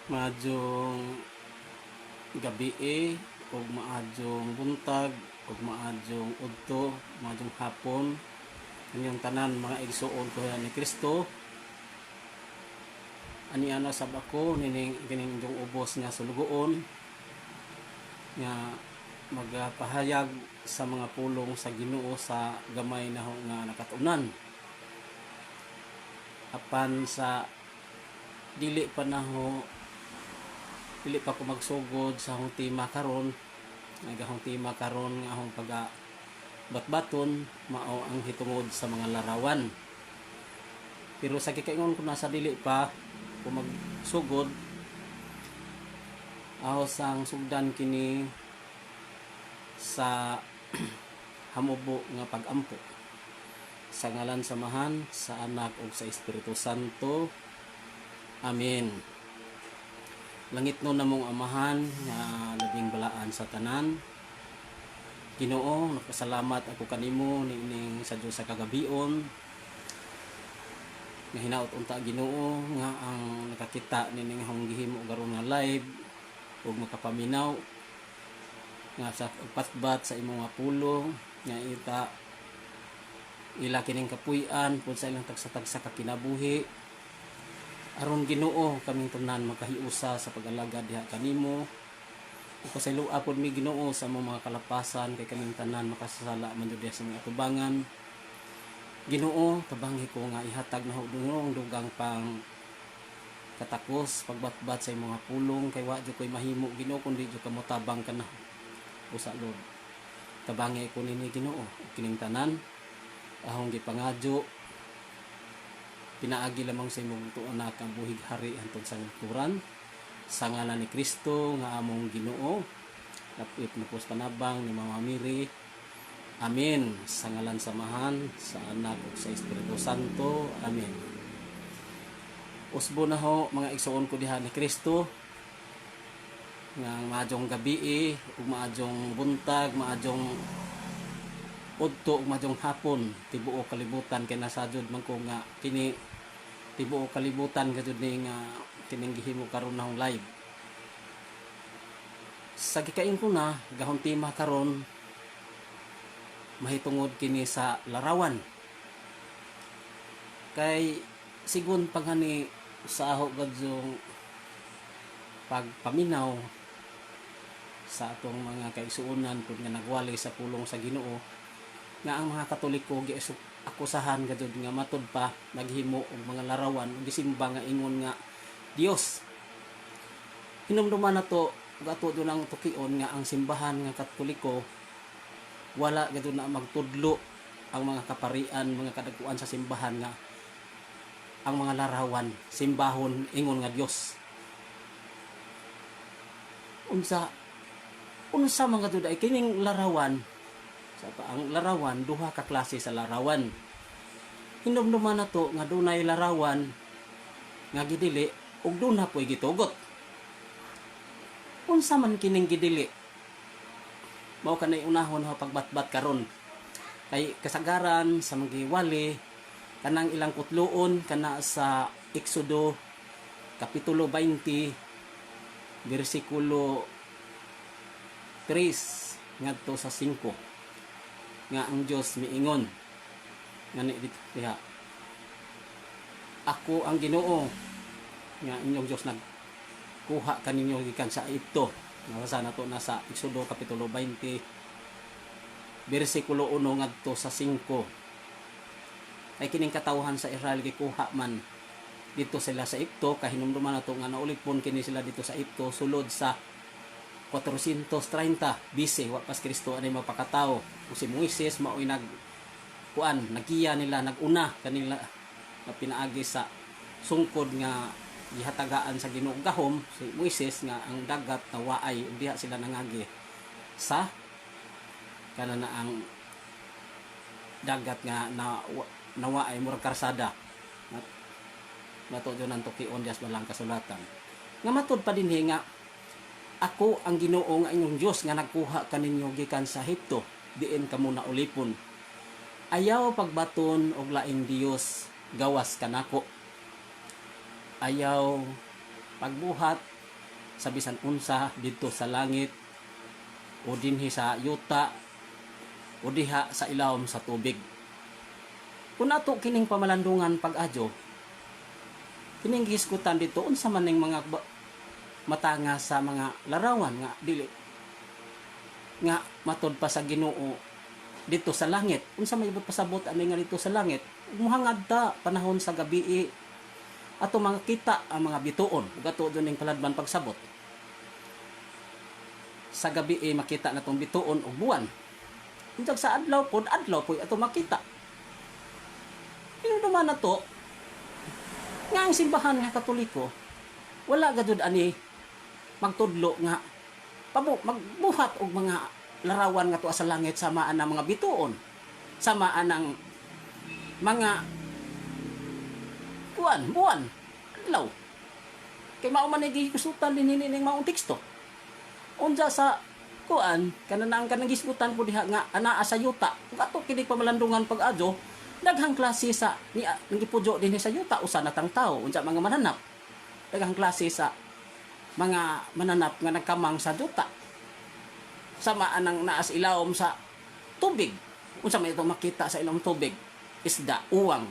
Maadjong gabi ug maadjong buntag ug maadjong udto, maadjong hapon kanyang tanan mga igsuon ko ni Kristo. Ani ana sab ako nining kining inyong ubos nga sulugoon nga magpahayag sa mga pulong sa Ginoo sa gamay naho nga nakatunan. Apan sa dili pa ko magsugod sa akong tema karon, nagahong tema karon nga akong batbaton mao ang hitungod sa mga larawan. Pero sa kikaingon ko nasa dili pa ko magsugod, aho sang sugdan kini sa hamubo nga pag-ampo sa ngalan samahan sa Anak ug sa Espiritu Santo. Amen. Langit no namong amahan nga labing balaan sa tanan. Ginoo, nagpasalamat ako kanimo nining sa Dios sa kagabion. Nga hinaot unta Ginoo nga ang nakakita nining akong gihimo garon nga live ug makapaminaw nga sa patbat sa imong nga pulong nga ila kining kapuy-an pud sa ilang tagsa-tagsa ka kinabuhi. Aron Ginoo kaming tanan makahiusa sa pag-alagad diha kanimo. Ipasayloa pod mi Ginoo sa mga kalapasan kay kaming tanan makasasala man jud sa mga atubangan. Ginoo, tabanghi ko nga ihatag na hudong dugang pang katakos pagbatbat sa imong pulong kay wa jud koy mahimo Ginoo kundi jud kamo tabang kana usa Lord. Tabangi ko nini Ginoo kining tanan ahong gipangadyo pinaagi lamang sa imong tuon na kang buhig hari hantod sa turan sa ngalan ni Kristo nga among Ginoo. Lapit na po sa panabang ni Mama Miri. Amen. Sa ngalan samahan sa Anak ug sa Espiritu Santo. Amen. Usbo na ho mga igsuon ko diha ni Kristo nga maadjong gabi ug maadjong buntag, maadjong udto ug maadjong hapon, tibuo kalibutan kay nasajud man ko nga kini tibuo kalibutan gajud ni nga kining gihimo karon nahong live. Sa gikain ko na gahong tema karon mahitungod kini sa larawan. Kay sigon panghani sa aho gadyong pagpaminaw sa atong mga kaigsuonan pud nga nagwali sa pulong sa Ginoo nga ang mga Katoliko akusahan gadud nga matud pa naghimo og mga larawan ug gisimba nga ingon nga Dios. Hinumduman nato ug ato do nang tukion nga ang simbahan nga Katoliko wala gadud na magtudlo ang mga kaparian, mga kadaguan sa simbahan nga ang mga larawan simbahon ingon nga Dios. Unsa mga gadud ay kining larawan. Ang larawan, duha ka klase sa larawan. Hinumduman nato nga dunay larawan nga gidili ug dunha po'y gitugot. Unsa man kining gidili? Mao kanay unahon ha pagbatbat karon. Kay kasagaran sa magiwali kanang ilang kutluon kana sa Exodo kapitulo 20 bersikulo 3 ngadto sa 5. Nga ang Dios miingon ngani dito diha, ako ang Ginoo nga inyong Dios nagkuha kaninyo gikan sa Egipto. Nabasa nato na sa Exodo kapitulo 20 bersikulo 1 ngadto sa 5. Ay kining katawhan sa Israel gikuha man dito sila sa Egipto kay hinumduman nato nga naulipon kini sila dito sa Egipto sulod sa 430 BC wa pas Kristo ani mapakatao. Ug si Moises mao'y nagkiya nila naguna kanila na pinaagi sa sungkod nga gihatagaan sa Ginoo gahom si Moises nga ang dagat na waay ug diha sila nangagi sa kana na ang dagat nga nawaay murag karsada. Nato jud nang tukion dias balang kasulatan nga matud pa dinhi nga ako ang Ginoo nga inyong Dios nga nagkuha kaninyo gikan sa Egipto diin kamo naulipon. Ayaw pagbaton og laing Dios gawas kanako. Ayaw pagbuhat sa bisan unsa dito sa langit o dinhi sa yuta o diha sa ilawom sa tubig. Kung ato kining pamalandungan pag-adyo, kining gihisgutan dito unsa man ning mga matanga sa mga larawan nga dili nga matod pa sa Ginoo dito sa langit. Unsa may ibot pasabot ani nga dito sa langit? Muhangad ta panahon sa gabi ato mga kita ang mga bituon ug ato ning paladban pagsabot. Sa gabi makita natong bituon ug buwan. Unsag sa adlaw pod ato makita. Hinuduman nato nga ang simbahan nga Katoliko wala gadud ani magtudlo nga magbuhat og mga larawan nga tuwa sa langit samaan ng mga bituon, samaan ng mga buwan, adlaw. Kay mao man gikusutan din ning maong teksto. Unsa sa kanang gisgutan po diha nga anaa sa yuta. Ug ato kini pamalandungan pag-adyo, daghang klase sa nagipudyo din sa yuta usa natang tawo, unsa mga mananap. Daghang klase sa mga mananap nga nagkamang sa yuta. Samaan ng naas ilawom sa tubig. Unsa may ito makita sa ilawom tubig? Isda, uwang,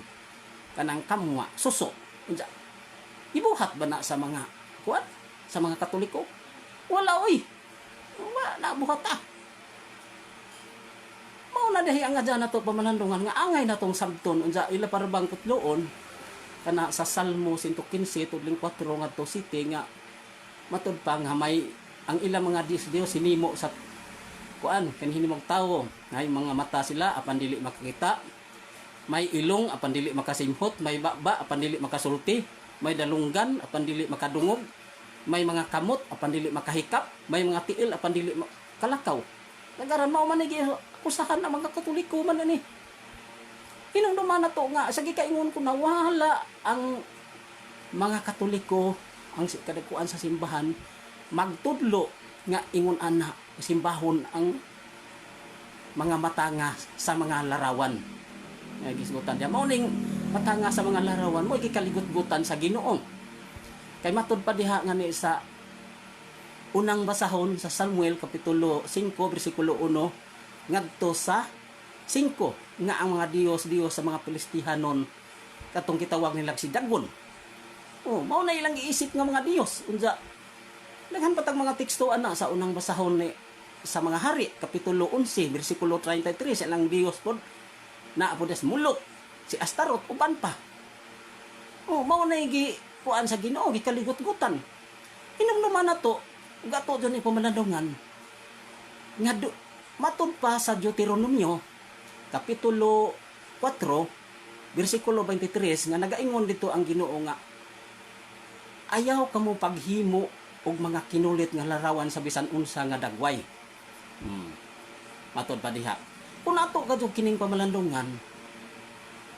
kanang kamwa, suso. Unsa? Ibuhat ba na sa mga sa mga Katoliko? Wala oy. Wala na buhat Mao na dahi ang adya nato pamalandungan nga angay natong sabton unsa ila parabang putloon kana sa Salmo 115 tudling 4 ngadto 7 nga matud pa nga may ang ilang mga Dios sinimo sa kanhini mong tawo may mga mata sila apan dili makakita, may ilong apan dili makasimhot, may baba apan dili makasulti, may dalunggan apan dili makadungog, may mga kamot apan dili makahikap, may mga tiil apan dili kalakaw. Nagaran mao man gi akusahan ang mga Katoliko man ani. Hinungduman na to nga sa gikaingon ko na wala ang mga Katoliko ang kadakuan sa simbahan magtudlo nga ingon ana simbahon ang mga matanga sa mga larawan. Gisgutan dia mao ning matanga sa mga larawan mo gikaligut-gutan sa Ginoo. Kay matud pa diha nga ni sa unang basahon sa Samuel kapitulo 5 bersikulo 1 ngadto sa 5 nga ang mga Dios sa mga Pilistihanon katong kitawag nila si Dagon. Mao na ilang giisip nga mga Dios unsa daghan patag mga teksto ana sa unang basahon ni sa mga hari kapitulo 11 bersikulo 33 sa ilang Dios pod naa pod mulot si Astaroth uban pa. Mao na gi kuan sa Ginoo gikaligut-gutan. Hinumduman nato ug ato ni pamalandungan nga matud pa sa Deuteronomio kapitulo 4 bersikulo 23 nga nagaingon dito ang Ginoo nga ayaw kamo paghimo og mga kinulit nga larawan sa bisan unsa nga dagway. Matod pa diha. Kung ato kadto kining pamalandungan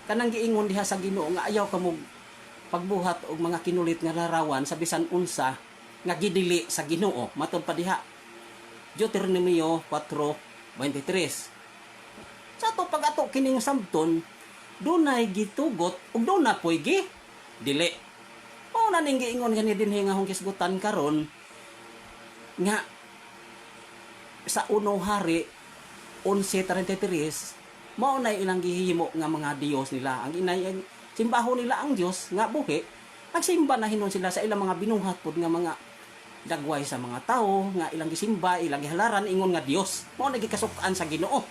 kanang giingon diha sa Ginoo nga ayaw kamo pagbuhat og mga kinulit nga larawan sa bisan unsa nga gidili sa Ginoo. Matod pa diha. Deuteronomio 4:23. Sa to pag ato kining sabton dunay gitugot ug duna poy gi dili. Na ning giingon gani dinhi nga hong kisgutan karon nga sa uno hari 11:33 mao na ilang gihimo nga mga Dios nila ang inay simbahon nila ang Dios nga buhi nagsimba na hinon sila sa ilang mga binuhat pod nga mga dagway sa mga tao nga ilang gisimba ilang gihalaran ingon nga Dios mao na gikasuk-an sa Ginoo.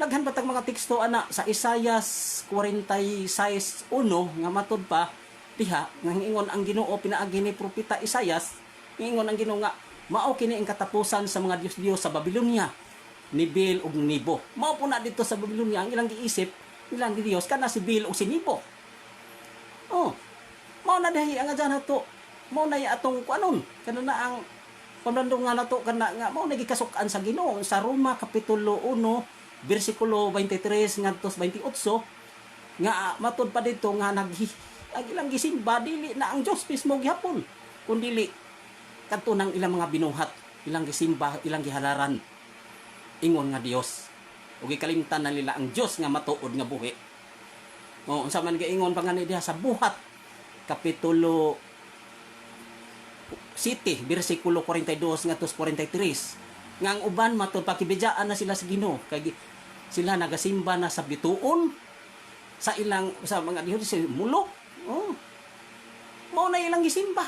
Daghan patag mga teksto ana sa Isaias 46:1 nga matud pa diha nga ingon ang Ginoo pinaagi ni propeta Isaias ingon ang Ginoo nga mao kini ang katapusan sa mga Dios sa Babilonia ni Bel ug Nibo. Mao po na dito sa Babilonia ang ilang giisip ilang Dios kana si Bel ug si Nibo. Mao na dahi ang adya nato mao na atong kuanon kana na ang pamlandungan nato kana nga mao nagikasuk-an sa Ginoo sa Roma kapitulo 1 bersikulo 23 ngadto 28 nga matud pa dito nga ang ilang gisimba dili na ang Dios mismo gihapon kundi kadto nang ilang mga binuhat ilang gisimba ilang gihalaran ingon nga Dios ug gikalimtan na nila ang Dios nga matuod nga buhi. Unsa man giingon pa ngani diha sa buhat kapitulo City, bersikulo 42 ngadto 43. Nga ang uban matud pakibidyaan na sila sa Ginoo kay sila nagasimba na sa bituon sa ilang sa mga diho sa mulok. Oh. Mao na ilang gisimba.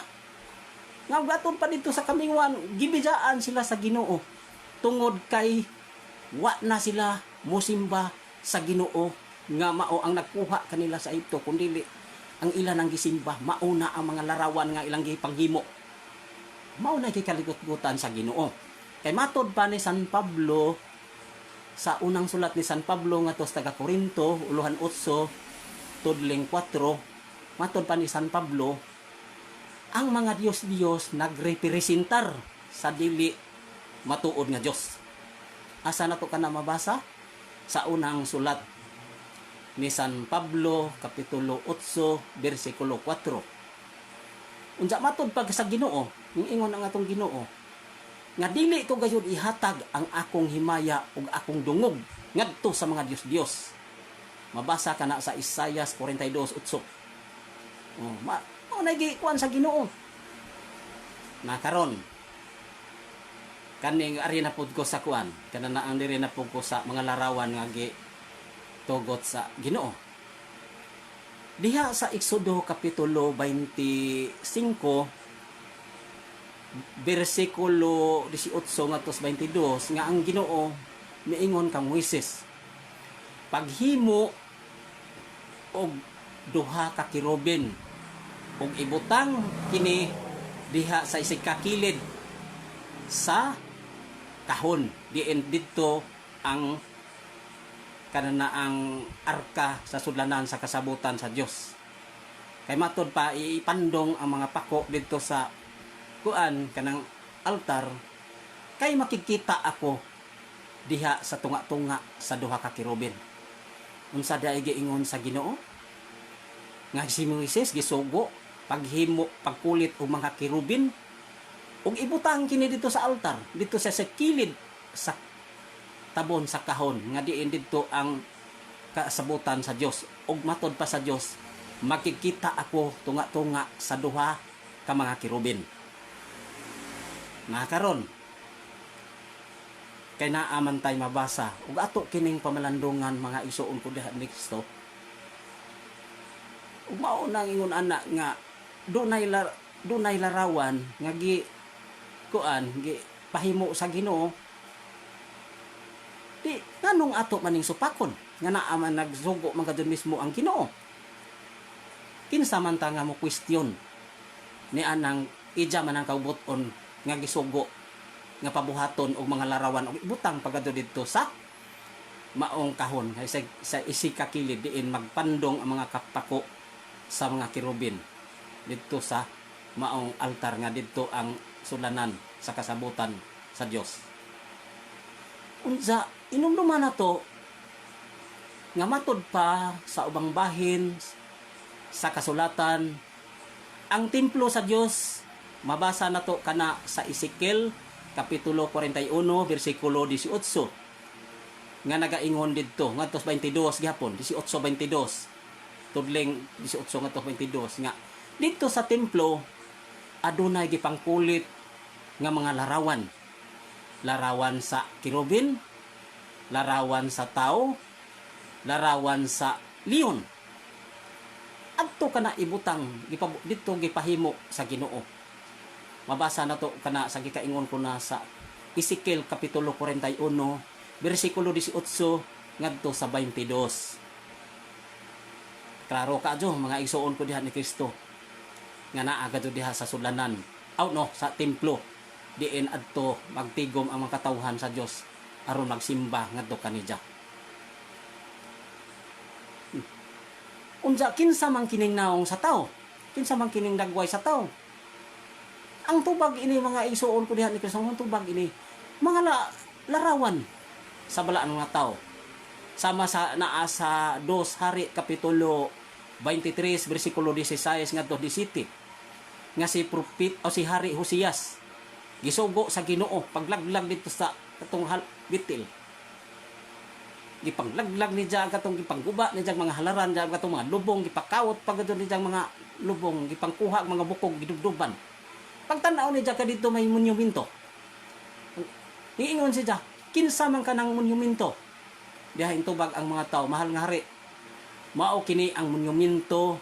Nga gaton pa dito sa kamingwan, gibidyaan sila sa Ginoo tungod kay wa na sila mosimba sa Ginoo nga mao ang nagkuha kanila sa Egipto kundi ang ilan ang gisimba mauna ang mga larawan nga ilang gipanghimo. Mao na gikaligot-gutan sa Ginoo. Kay matod pa ni San Pablo sa unang sulat ni San Pablo ngadto sa taga Corinto, uluhan 8 tudling 4, matod pa ni San Pablo ang mga Diyos nagrepresentar sa dili matuod nga Dios. Asa na to kana mabasa? Sa unang sulat ni San Pablo, kapitulo 8, bersikulo 4. Unsa matod pag sa Ginoo, ingon ang atong Ginoo, nga dili ko gayud ihatag ang akong himaya ug akong dungog ngadto sa mga Dios. Mabasa kana sa Isaias 42:8. Mao na gikuan sa Ginoo. Na karon kaning ari na pud ko sa kuan, kana na ang diri na pud ko sa mga larawan nga tugot sa Ginoo. Diha sa Exodo kapitulo 25 bersikulo 18 ngadto 22 nga ang Ginoo miingon kang Moises, paghimo og duha ka kirubin ug ibutang kini diha sa isig kakilid sa kahon diin didto ang kananaang arka sa sudlanan sa kasabutan sa Dios. Kay matod pa ipandong ang mga pako didto sa kuan kanang altar kay makikita ako diha sa tunga-tunga sa duha ka kirubin. Unsa daay giingon sa Ginoo? Nga si Moises gisugo paghimo pagkulit og mga kirubin ug ibutang kini dito sa altar, dito sa kilid sa tabon sa kahon nga diin didto ang kasabutan sa Dios. Ug matod pa sa Dios, makikita ako tunga-tunga sa duha ka mga kirubin. Na karon kay naaman tay mabasa ug ato kining pamalandungan mga isuon ko diha ni Kristo. Ug mao nang ingon ana nga dunay larawan nga gi pahimo sa Ginoo. Di nganong ato maning supakon nga naa man nagsugo man kadto mismo ang Ginoo. Kinsa man ta nga mo question ni anang ija man ang kaubuton nga gisugo nga pabuhaton og mga larawan og ibutang pagado didto sa maong kahon sa isig kakilid diin magpandong ang mga kapako sa mga kirubin didto sa maong altar nga didto ang sulanan sa kasabutan sa Dios. Unsa inumduman nato nga matod pa sa ubang bahin sa kasulatan ang templo sa Dios. Mabasa nato kana sa Ezekiel kapitulo 41 bersikulo 18 nga nagaingon didto ngadto 22 gihapon 18:22 tudling 18 ngadto 22 nga dito sa templo adunay gipangkulit nga mga larawan sa kirubin, larawan sa tao, larawan sa leon. Adto kana ibutang dito gipahimo sa Ginoo. Mabasa na to kana sa gikaingon ko na sa Ezekiel kapitulo 41 bersikulo 18 ngadto sa 22. Klaro kadyo mga igsuon ko diha ni Kristo nga naa kadto diha sa sulanan sa templo diin adto magtigom ang mga katawhan sa Dios aron magsimba ngadto kanidya. Unsa kinsa man kining naong sa tao? Kinsa man kining dagway sa tao? Ang tubag ini mga isuon ko diha ni Kristo, ang tubag ini mga larawan sa balaan mga tao. Sama sa naa sa 2 Hari kapitulo 23 bersikulo 16 ngadto 17 nga si prophet o si Hari Hosias gisugo sa Ginoo paglaglag dito sa katong bitil. Gipanglaglag ni diyan katong gipangguba ni diyan mga halaran diyan katong mga lubong gipakawot pagado ni diyan mga lubong gipangkuha mga bukog gidugduban. Pagtanaw ni ka dito may monumento. Iingon siya, kinsa man ka ng monumento. Diha intubag ang mga tao, mahal nga hari. Mao kini ang monumento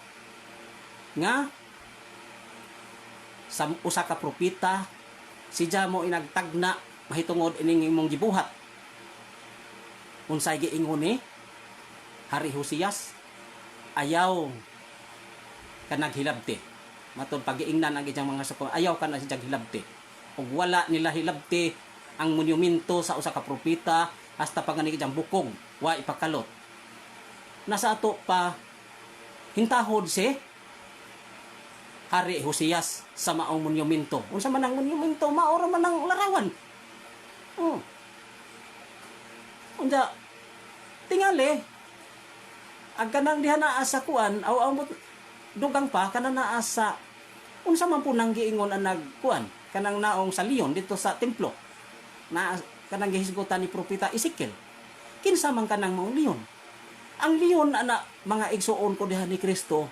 nga sa usa ka propeta, siya mo inagtagna mahitungod ining imong gibuhat. Unsay giingon ni Hari Hosias, ayaw ka naghilabti. Matod pag-iingnan ang iyang mga sakong, ayaw ka na siya hilabti. Ug wala nila hilabti ang monumento sa usa ka propeta hasta pagani iyang bukog wa ipakalot. Nasa ato pa hintahod si Hari Hosias sa maong monumento. Unsa man ang monumento, mao ra man ang larawan. Unja tingali ang kanang diha naa sa kuan aw dugang pa kanang naa sa unsa man po nang giingon ang nagkuan kanang naong sa leon dito sa templo na kanang gihisgutan ni propeta Ezekiel. Kinsa man kanang maong leon? Ang leon ana mga igsuon ko diha ni Kristo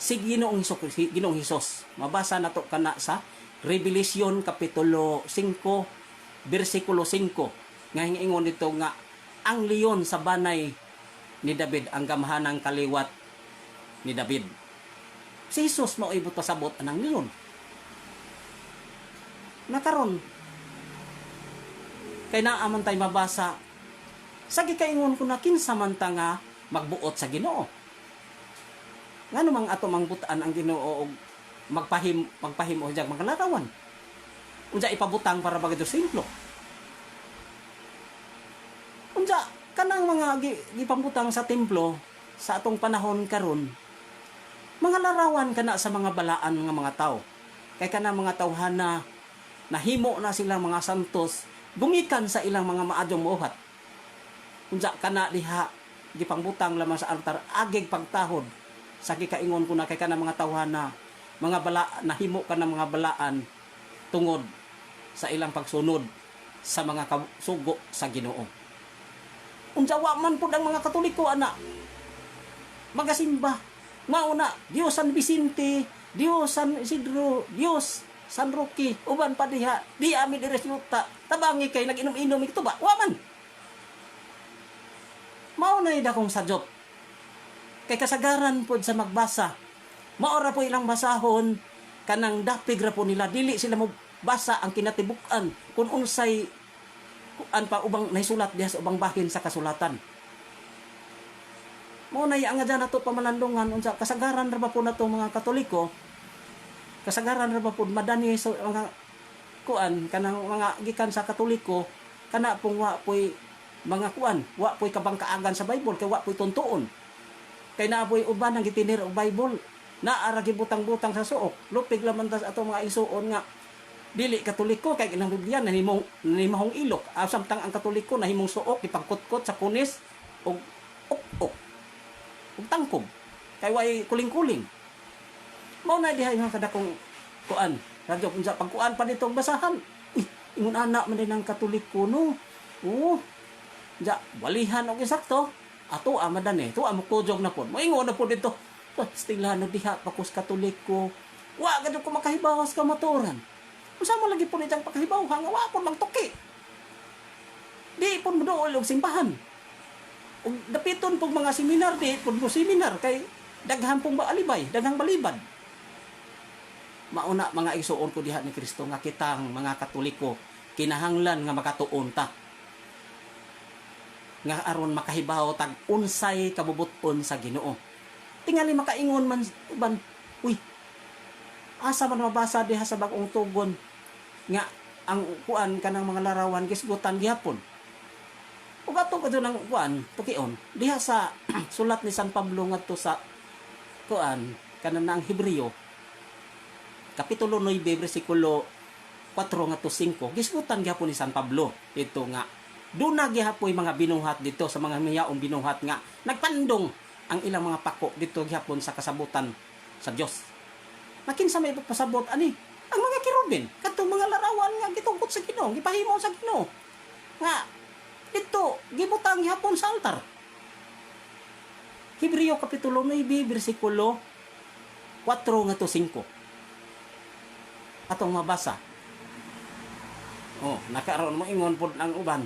si Ginoong Hesus. Mabasa nato kana sa Revelation kapitulo 5 bersikulo 5 nga hingingon dito nga ang leon sa banay ni David ang gamhanang kaliwat ni David. Si Jesus mao ibot pasabot anang leon. Nakaron kay naa man tay mabasa sa gikaingon ko na kinsa man ta nga magbuot sa Ginoo. Ngano mang ato mang butaan ang Ginoo og magpahimo jag mga larawan. Unsa ipabutang para bagay do simplo. Unsa kanang mga gipambutang sa templo sa atong panahon karon. Mga larawan kana sa mga balaan nga mga tao. Kay kana mga tawhana nahimo na silang mga santos bungikan sa ilang mga maadjong muuhat. Unsa kana diha gipangbutang lamang sa altar agig pagtahod sa gikaingon ko na kay kana mga tawhana mga bala nahimo kana mga balaan tungod sa ilang pagsunod sa mga sugo sa Ginoo. Unsa wa man pud ang mga Katoliko ana magasimba mao na Dios San Vicente, Dios San Isidro, Dios San Roque, uban pa diha di ami diresluta tabangi kay naginom-inom ito ba wa man. Mao na ida kong sadyot kay kasagaran pod sa magbasa mao ra po ilang basahon kanang dapig ra po nila dili sila mo basa ang kinatibuk-an kung unsay kuan pa ubang naisulat diha sa ubang bahin sa kasulatan. Mao na yang nga nato pamalandungan unsa kasagaran ra ba po nato mga Katoliko, kasagaran ra ba po madani sa mga kuan kanang mga gikan sa Katoliko kana pong wa poy mga kuan wa poy kabangkaagan sa Bible kay wa poy tuntuon. Kay naa poy uban ang gitinir og Bible naa ra gibutang-butang sa suok lupig laman ta ato mga isuon nga dili Katoliko kay ilang Biblia nanimahong ilok samtang ang Katoliko nahimong suok ipagkutkot sa kunis og uk ug tangkob kay way kuling-kuling. Mao na diha nga kadakong kuan radyo unsa pagkuan pa ditong basahan ingon ana man din ang Katoliko no ja walihan og eksakto ato madani to amo kujog na pod moingon na pod dito stilano diha pakus Katoliko wa gad ko makahibawas ka maturan. Unsa mo lagi po nitang pagkahibaw nga wa po magtuki. Di po moduol og simbahan. Og dapiton pog mga seminar di po mo seminar kay daghan pong baalibay, daghang balibad. Mauna mga igsuon ko diha ni Kristo nga kitang mga Katoliko kinahanglan nga makatuon ta. Nga aron makahibaw tag unsay kabubuton sa Ginoo. Tingali makaingon man uban, asa man mabasa diha sa bag-ong tugon nga ang kuan kanang mga larawan gisgutan gihapon. Ug ato kadto nang kuan tukion diha sa sulat ni San Pablo ngadto sa kuan kanang ang Hebreo kapitulo 9 bersikulo 4 ngadto 5 gisgutan gihapon ni San Pablo ito nga duna gihapoy mga binuhat dito sa mga miyaong binuhat nga nagpandong ang ilang mga pako dito gihapon sa kasabutan sa Dios. Nakinsa may pasabot ani ang mga kirubin kadtong mga larawan nga gitungkot sa Ginoo gipahimo sa Ginoo nga dito gibutang gihapon sa altar. Hebreo kapitulo 9 bersikulo 4 ngadto 5. atong mabasa. Nakaroon mo ingon pud ang uban.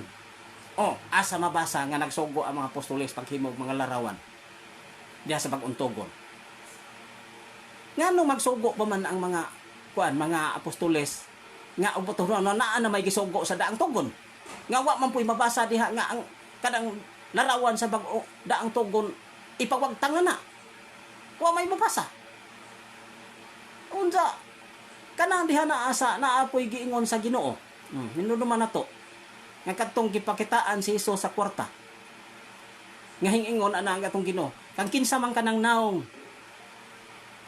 Asa mabasa nga nagsugo ang mga apostoles paghimog mga larawan diha sa pag-untogon. Ngano magsugo pa man ang mga mga apostoles nga ubuton naa na may gisugo sa daang tugon. Nga wa man puy mabasa diha nga ang kadang larawan sa daang tugon ipawagtangan na. Wa may mabasa. Unsa kanang diha na asa naapoy giingon sa Ginoo. Hinuduman nato. Nga kadtong gipakitaan si Hesus sa kwarta. Nga hingingon ana ang atong Ginoo. Kang kinsa man kanang naong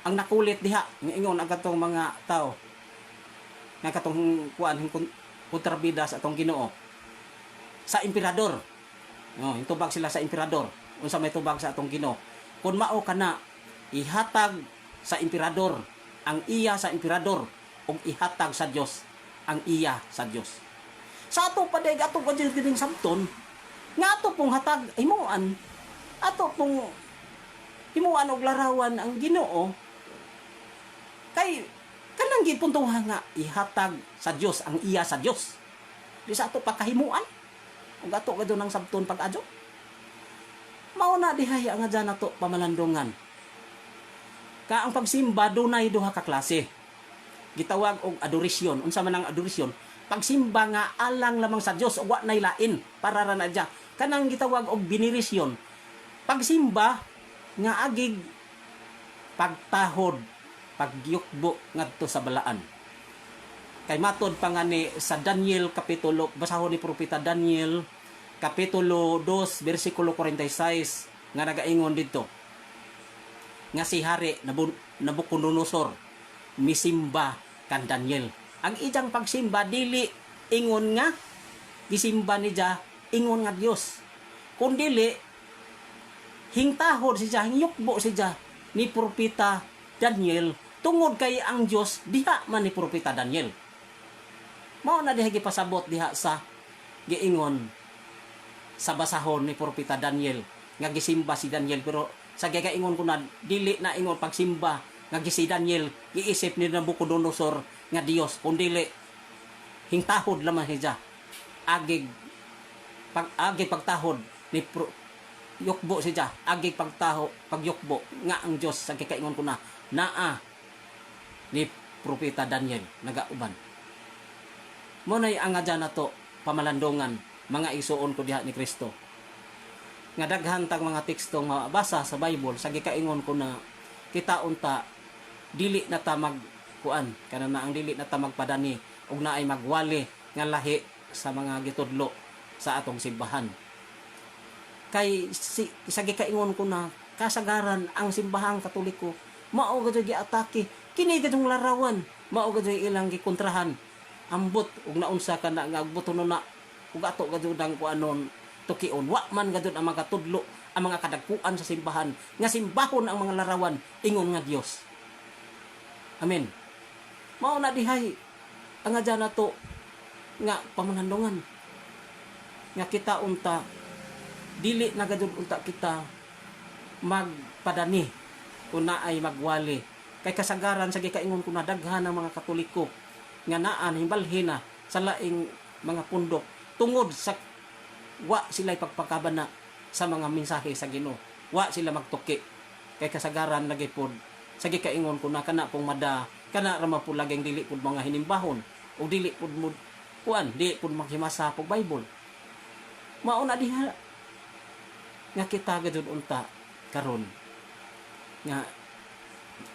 ang nakulit diha nga ingon ang katong mga tao. Nga katong kuan kontrabida sa atong Ginoo. Sa emperador. Intubag sila sa emperador. Unsa may tubag sa atong Ginoo. Kun mao kana ihatag sa emperador ang iya sa emperador ug ihatag sa Dios ang iya sa Dios. Sa ato pa day ato pa ding sabton nga ato pong hatag himuan ato pong himuan og larawan ang Ginoo kay kanang gipuntuha nga ihatag sa Dios ang iya sa Dios. Di sa ato pa kahimuan ug ato kadto nang sabton pag-adyo. Mao na dihay ang adyan nato pamalandungan. Ka ang pagsimba dunay duha ka klase. Gitawag og adoration. Unsa man ang adoration? Pagsimba nga alang lamang sa Dios ug wa nay lain para ra na diya. Kanang gitawag og veneration. Pagsimba nga agig pagtahod, pagyukbo ngadto sa balaan. Kay matod pa nga ni sa Daniel kapitulo, basahon ni propeta Daniel kapitulo 2 bersikulo 46 nga nagaingon didto nga si hari Nabucodonosor misimba kan Daniel. Ang ijang pagsimba dili ingon nga gisimba ni Diya ingon nga Dios. Kun dili hingtahod siya, hingyukbo siya ni propeta Daniel tungod kay ang Dios diha man ni propeta Daniel. Mao na diha gipasabot diha sa giingon sa basahon ni propeta Daniel nga gisimba si Daniel, pero sa gagaingon ko na dili na ingon pagsimba nga si Daniel giisip ni Nabucodonosor nga Dios, kundi hingtahod lamang siya agig pagtahod ni yukbo siya agig pagyukbo nga ang Dios sa gagaingon ko na naa ni propeta Daniel nagauban. Mo nay ang adyan nato pamalandungan mga isuon ko diha ni Kristo. Nga daghan tag mga tekstong mabasa sa Bible sa gikaingon ko na kita unta dili na ta magkuan kana na ang dili na ta magpadani ug naay magwali nga lahi sa mga gitudlo sa atong simbahan. Kay sa gikaingon ko na kasagaran ang simbahang Katoliko mao gid giatake kini gadtong larawan, mao gid ilang gikontrahan ambot ug naunsa ka na nga agbuton na ug ato gadud ang kuanon tukion wa man gadud ang mga tudlo ang mga kadagkuan sa simbahan nga simbahon ang mga larawan ingon nga Dios. Amen. Mao na dihay ang adyan nato nga pamalandungan nga kita unta dili na gadud unta kita magpadani kun naay magwali kay kasagaran sa gikaingon ko na daghan ang mga Katoliko nga naan himbalhin na sa laing mga pundok tungod sa wa sila pagpakabana sa mga mensahe sa Ginoo. Wa sila magtuki kay kasagaran lagi pod sa gikaingon ko na kana pong mada kana ra man pud laging dili pud mga hinimbahon o dili pud mo kuan di pud maghimasa pog Bible. Mao na diha nga kita gadud unta karon nga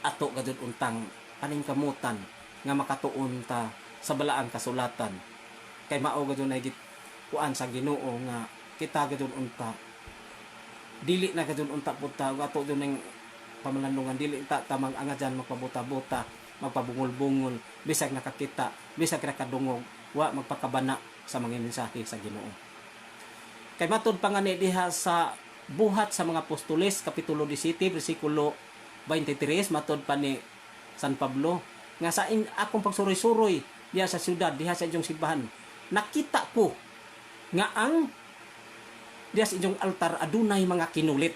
ato gadud untang paningkamutan nga makatuon ta sa balaang kasulatan kay mao gadud na kuan sa Ginoo nga kita gadud unta dili na gadud unta pud ta ato dun ning pamalandungan dili ta tamang angadyan magpabuta-buta magpabungol-bungol bisag nakakita bisag nakadungog wa magpakabana sa mga mensahe sa Ginoo. Kay matud pa nga ni diha sa buhat sa mga apostoles kapitulo 17 bersikulo 23 matud pa ni San Pablo nga sa akong pagsuroy-suroy diha sa syudad diha sa inyong simbahan nakita ko nga ang diha sa inyong altar adunay mga kinulit.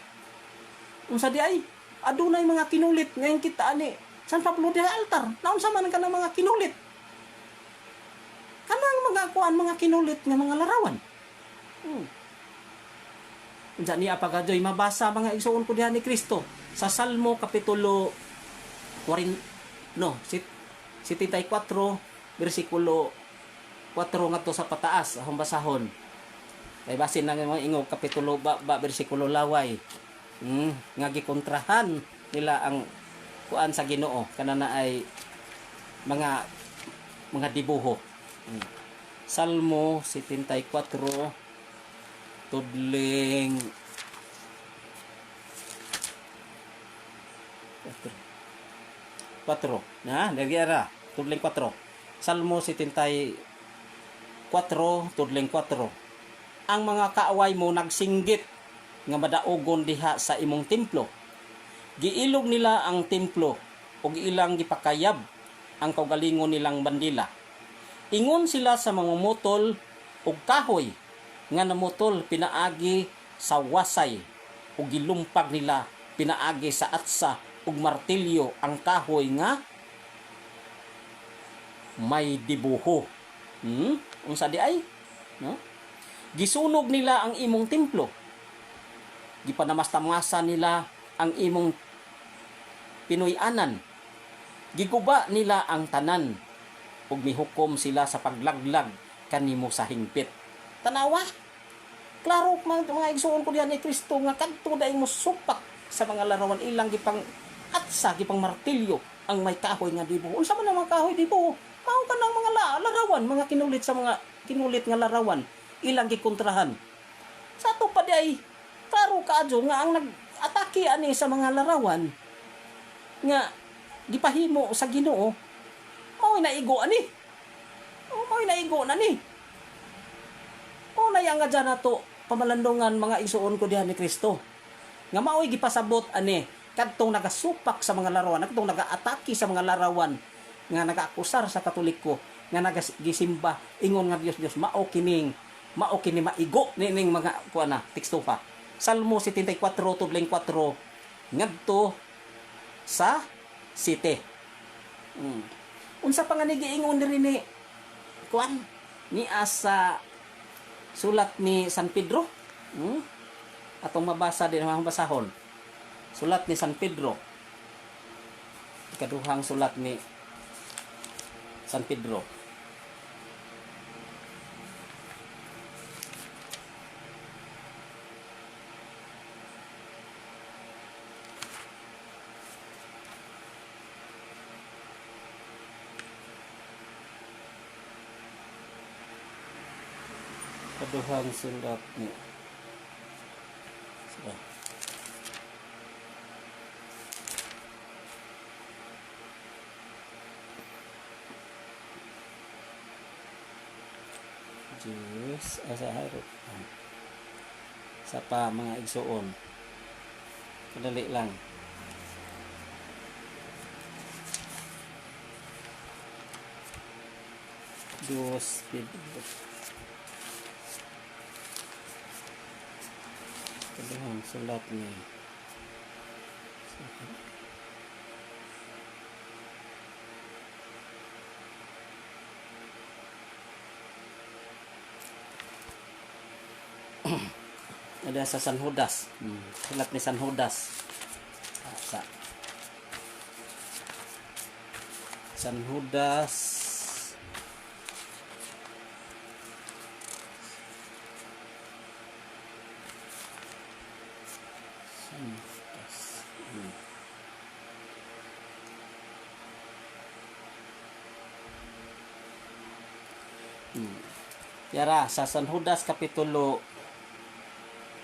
Unsa di ay adunay mga kinulit ngayon kita ani San Pablo diha altar naunsa man ka ng mga kinulit mga kuan, mga kinulit nga mga larawan. Unsa niya pagajoy mabasa mga igsoon ko diha ni Kristo sa Salmo kapitulo 40 no, 74 bersikulo 4 ngadto sa pataas ahong basahon. Kay basin na mga ingog kapitulo bersikulo laway. Nga gikontrahan nila ang kuan sa Ginoo kanana ay mga dibuho. Salmo 74 tudling 4 na nagyara tudling 4. Salmo 74 tudling 4. Ang mga kaaway mo nagsinggit nga madaogon diha sa imong templo. Giilog nila ang templo ug ilang gipakayab ang kaugalingon nilang bandila. Ingon sila sa mga mutol ug kahoy nga namutol pinaagi sa wasay ug gilumpag nila pinaagi sa atsa ug martilyo ang kahoy nga may dibuho. Unsa di ay? No? Gisunog nila ang imong templo. Gipanamas-tamasan nila ang imong pinuy-anan. Giguba nila ang tanan ug mihukom sila sa paglaglag kanimo sa hingpit. Tanawa. Klaro mga igsoon ko diyan ni Kristo nga kadto daay mo supak sa mga larawan ilang gipang atsa gipang martilyo ang may kahoy nga dibuho. Unsa man ang mga kahoy dibuho? Mao ka ng mga larawan, mga kinulit sa mga kinulit nga larawan ilang gikontrahan. Sa ato pa diay klaro kaadyo nga ang nag-atake ani sa mga larawan nga gipahimo sa Ginoo mao'y naigo ani. Mao'y naigo na ni. O na yang nga dyan nato pamalandungan mga igsoon ko diha ni Kristo. Nga mao'y gipasabot ani kadtong nagasupak sa mga larawan, kadtong nagaatake sa mga larawan nga nagaakusar sa Katoliko nga nagagisimba ingon nga Dios mao kini maigo nining mga kuana teksto pa. Salmo 74 tudling 4 ngadto sa 7. Unsa pa nga giingon diri ni kuan ni asa sulat ni San Pedro? Atong mabasa din ang basahon. Sulat ni San Pedro. Ikaduhang sulat ni San Pedro. Ikaduhang sulat ni Diyos asa harap sa pa mga igsoon kadali lang Diyos kadahang sulat ni ada sa San Judas. Sulat ni San Judas. Sa San Judas. Yara sa San Judas kapitulo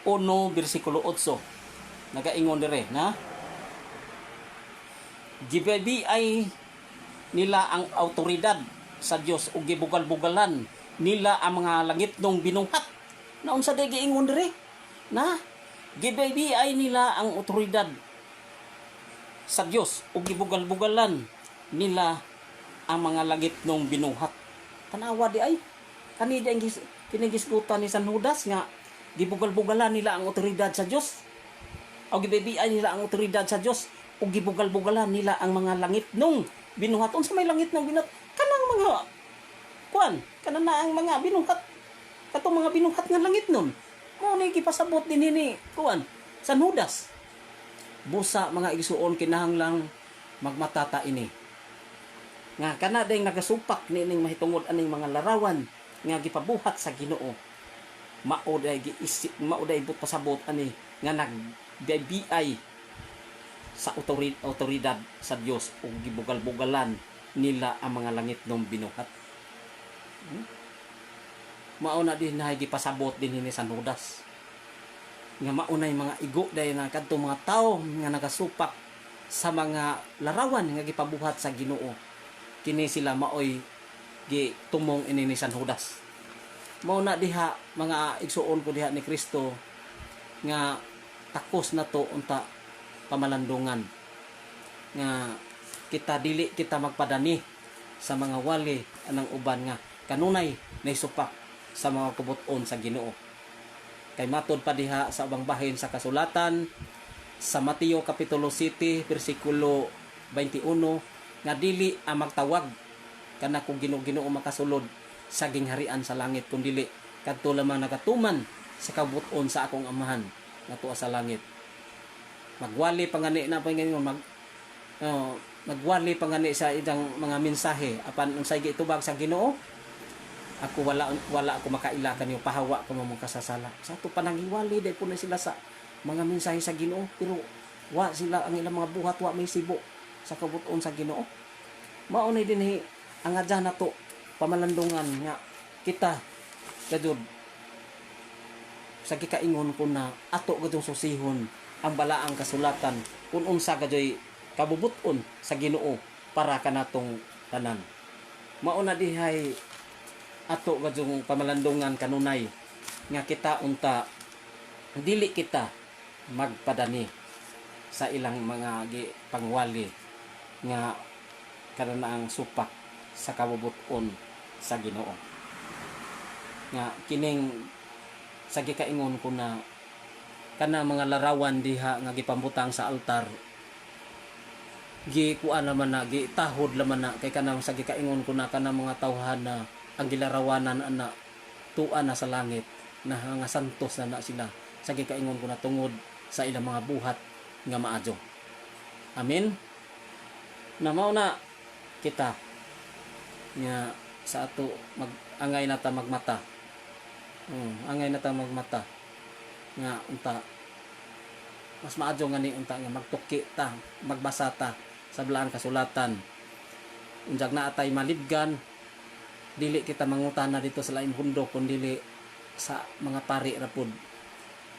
1 bersikulo 8 nagaingon dire na GBI nila ang autoridad sa Dios ug gibugal-bugalan nila ang mga langit nung binuhat na unsa day giingon dire na GBI nila ang autoridad sa Dios ug gibugal-bugalan nila ang mga langit nung binuhat. Tanawa di ay kani di ang kinigisgutan ni San Judas nga gibugal-bugalan nila ang otoridad sa Dios. O gibibian nila ang otoridad sa Dios o gibugal-bugalan nila ang mga langit nung binuhat. Unsa may langit nung binuhat? Kanang mga kuan kana na ang mga binuhat katong mga binuhat nga langit nun mo ni gipasabot din ini kuan San Judas. Busa mga igsuon kinahanglang magmatata ini nga kana day nagasupak nining mahitungod aning mga larawan nga gipabuhat sa Ginoo. Mao day giisip, mao day but pasabot ani nga nagbiay sa otoridad sa Dios ug gibugal-bugalan nila ang mga langit ng binuhat. Mao na din na gipasabot din ni San Judas nga maunay mga igo day na kadto mga tawo nga nagasupak sa mga larawan nga gipabuhat sa Ginoo. Kini sila maoy gitumong ini ni San Judas. Mao na diha mga igsuon ko diha ni Kristo nga takos na to unta pamalandungan nga kita dili kita magpadani sa mga wali anang uban nga kanunay naisupak sa mga kubot-on sa Ginoo. Kay matod pa diha sa ubang bahin sa kasulatan sa Mateo kapitulo 7 bersikulo 21 nga dili ang magtawag kana kung Ginoo makasulod sa gingharian sa langit kun dili kadto lamang nagatuman sa kabut-on sa akong amahan nga tuwa sa langit. Magwali pangani na pangingon magwali pangani sa idang mga mensahe apan unsay gitubag sa Ginoo. Ako wala ako makaila kanyo pahawa ko mo kasasala. Sa to panangiwali day puno sila sa mga mensahe sa Ginoo pero wa sila ang ilang mga buhat wa may sibo sa kabut-on sa Ginoo. Mao ni dinhi ang adya nato pamalandungan nga kita kadud sa gikaingon ko na ato gadung susihon ang balaang kasulatan kung unsa gajoy kabubuton sa Ginoo para kanatong tanan. Mao na dihay ato gadung pamalandungan kanunay nga kita unta dili kita magpadani sa ilang mga pangwali nga kanang supak sa kabubuton sa Ginoo. Nga kining sa gikaingon ko na kana mga larawan diha nga gipambutang sa altar gikuan naman na gitahod laman na kay kanang sa gikaingon ko na kana mga tawhan na ang gilarawanan ana tuan na sa langit na nga santos na sila sa gikaingon ko na tungod sa ilang mga buhat nga maadyo. Amen. Na mao na kita nga sa ato angay nata magmata. Angay nata magmata nga unta mas maadyo nga ni unta nga magtuki ta magbasa ta sa balaang kasulatan unjag na atay malibgan dili kita mangutana dito sa laing mundo kun dili sa mga pari ra pud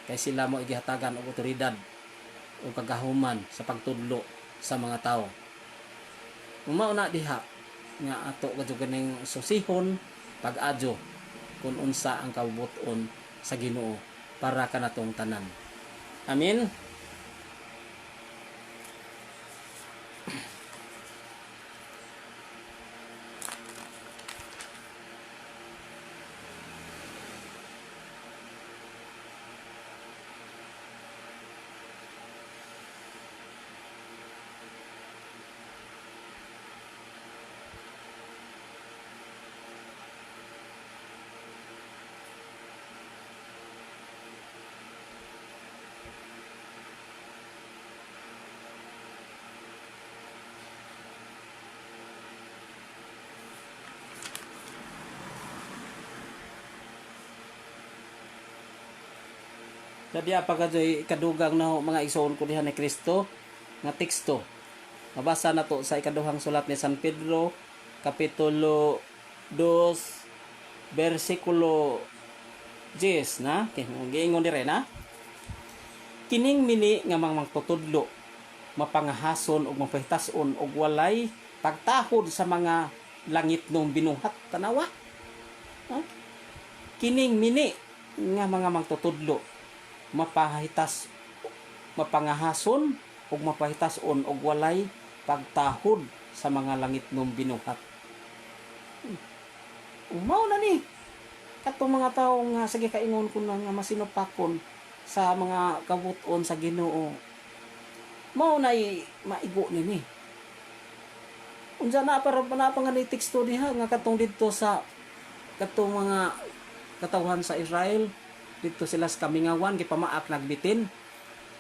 kay sila mo igihatagan og otoridad o kagahuman sa pagtudlo sa mga tawo. Mao na diha nga ato kadto ganing susihon pag-adyo kun unsa ang kabubuton sa Ginoo para kanatong tanan. Amen. Dadi apagajoy kadugang na mga igsoon ko diha ni Kristo nga teksto. Mabasa na to sa ikaduhang sulat ni San Pedro kapitulo 2 bersikulo 10 na. Giingon dire na. Kining mini nga magtutudlo mapangahason ug mapahitason og walay pagtahod sa mga langit nung binuhat tanawa. Kining mini nga mga magtutudlo mapangahason ug mapahitason og walay pagtahod sa mga langit nung binuhat. Mao na ni katong mga tawo nga sige kaingon ko na nga masinupakon sa mga kabuton sa Ginoo. Mao na maigo nini. Unsa na para na pangani teksto diha nga katong didto sa katong mga katawhan sa Israel dito sila sa kamingawan gipamaak nagbitin.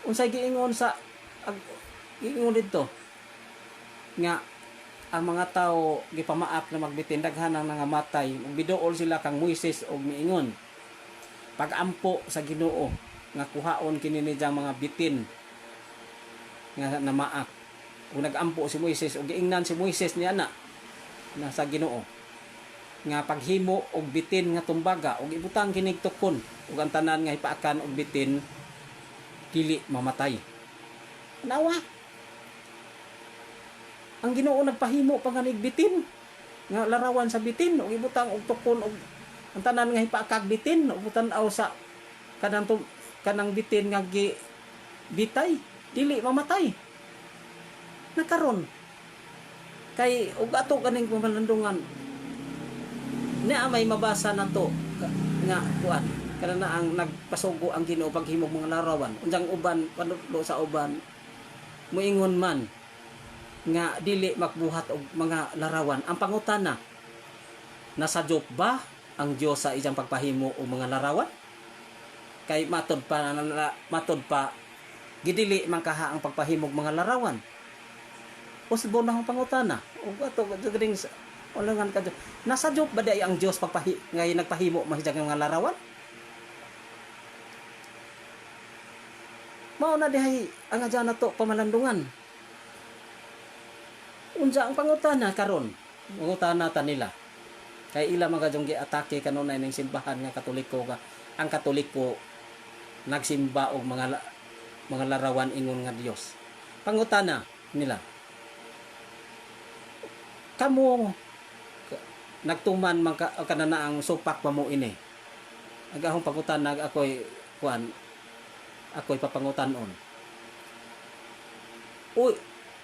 Unsay giingon sa giingon dito nga ang mga tao gipamaak na magbitin daghan ang nangamatay ug biduol sila kang Moises og miingon pag-ampo sa Ginoo nga kuhaon kini ni diyang mga bitin nga namaak. Ug nag-ampo si Moises ug giingnan si Moises niya na sa Ginoo nga paghimo og bitin nga tumbaga ug ibutang kinig tukon ug ang tanan nga ipaakan og bitin dili mamatay. Nawa ang Ginoo nagpahimo pa nga bitin nga larawan sa bitin ug ibutang og tukon og ang tanan nga ipaakag bitin ug tan-aw sa kanang bitin nga bitay dili mamatay. Nakaron kay ug ato kaning pamalandungan na may mabasa nato nga kuan kana na ang nagpasugo ang Ginoo paghimog mga larawan unsang uban panudlo sa uban moingon man nga dili makbuhat og mga larawan. Ang pangutana nasa Diop ba ang Dios sa iyang pagpahimo og mga larawan? Kay matod pa gidili man kaha ang pagpahimog mga larawan. Possible na ang pangutana. O ato gading ulangan ka nasa Diop ba day ang Dios ngay nagpahimo mahidang mga larawan? Mao na dihay ang adya nato pamalandungan. Unsa ang pangutana karon? Pangutana ta nila. Kay ila magadong giatake kanunay ning simbahan nga Katoliko nga ang Katoliko nagsimba og mga larawan ingon nga Dios. Pangutana nila. Kamo nagtuman man kanana ang supak pa mo ini. Agahong pangutana ako'y papangutanon. Uy,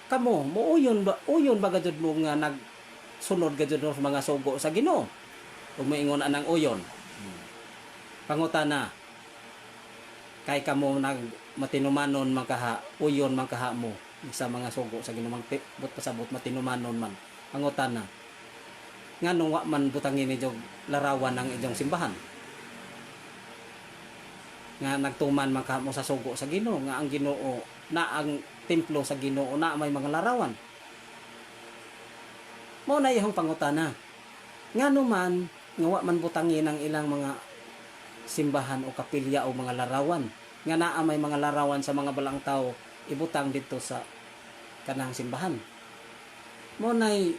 kamo uyon ba gajud mo nga nagsunod gajud sa mga sugo sa Ginoo? Ug moingon anang uyon. Pangutana. Kay kamo matinumanon man kaha, uyon man kaha mo sa mga sugo sa Ginoo but pasabot matinumanon man. Pangutana. Nganong wa man butangin ni jog larawan ng inyong simbahan? Nga nagtuman man kaha mo sa sugo sa Ginoo nga ang Ginoo na ang templo sa Ginoo na may mga larawan. Mao na iyang pangutana. Ngano man nga wa man butangin ang ilang mga simbahan o kapilya o mga larawan nga naa may mga larawan sa mga balang tao ibutang dito sa kanang simbahan. Mao nay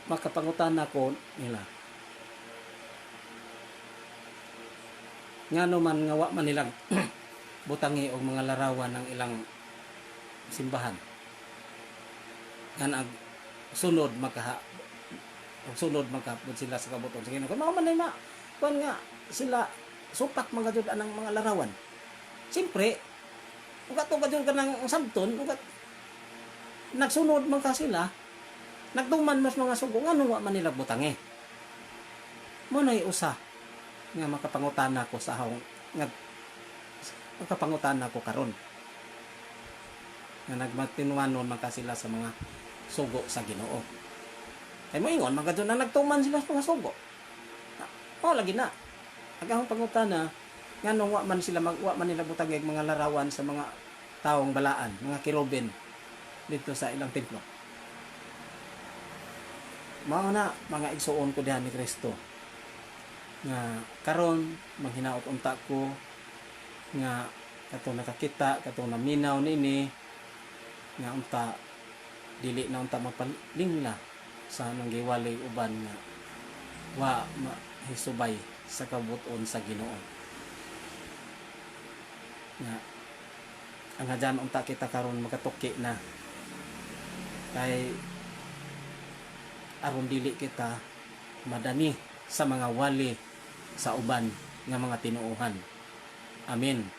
makapangutana ko nila. Ngano man nga wa man nilang butangi og mga larawan ng ilang simbahan. Nga sunod magkapod sila sa kabuton sa Ginoo. Kung man ay kuan nga sila supak mga jud anang mga larawan. Siyempre, ug ato gajud kanang sabton, ug nagsunod man ka sila, nagtuman mas mga sugo ngano wa man nila butangi. Mo nay usa nga makapangutana ko sa ahong nga magkapangutana ko karon nga nagmatinuanon man ka sila sa mga sugo sa Ginoo. Kay moingon magado na nagtuman sila sa mga sugo. Lagi na. Agahong pangutana nganong wa man nila butangig mga larawan sa mga taong balaan, mga kirubin dito sa ilang templo. Mao na mga igsuon ko diha ni Kristo nga karon manghinaot unta ko nga katong nakakita katong naminaw nini nga unta dili na unta magpalingla sa nanggiwalay uban nga wa mahisubay sa kabuton sa Ginoo. Nga ang hadyan unta kita karon magatuki na kay aron dili kita madani sa mga wali sa uban nga mga tinuohan. Amen.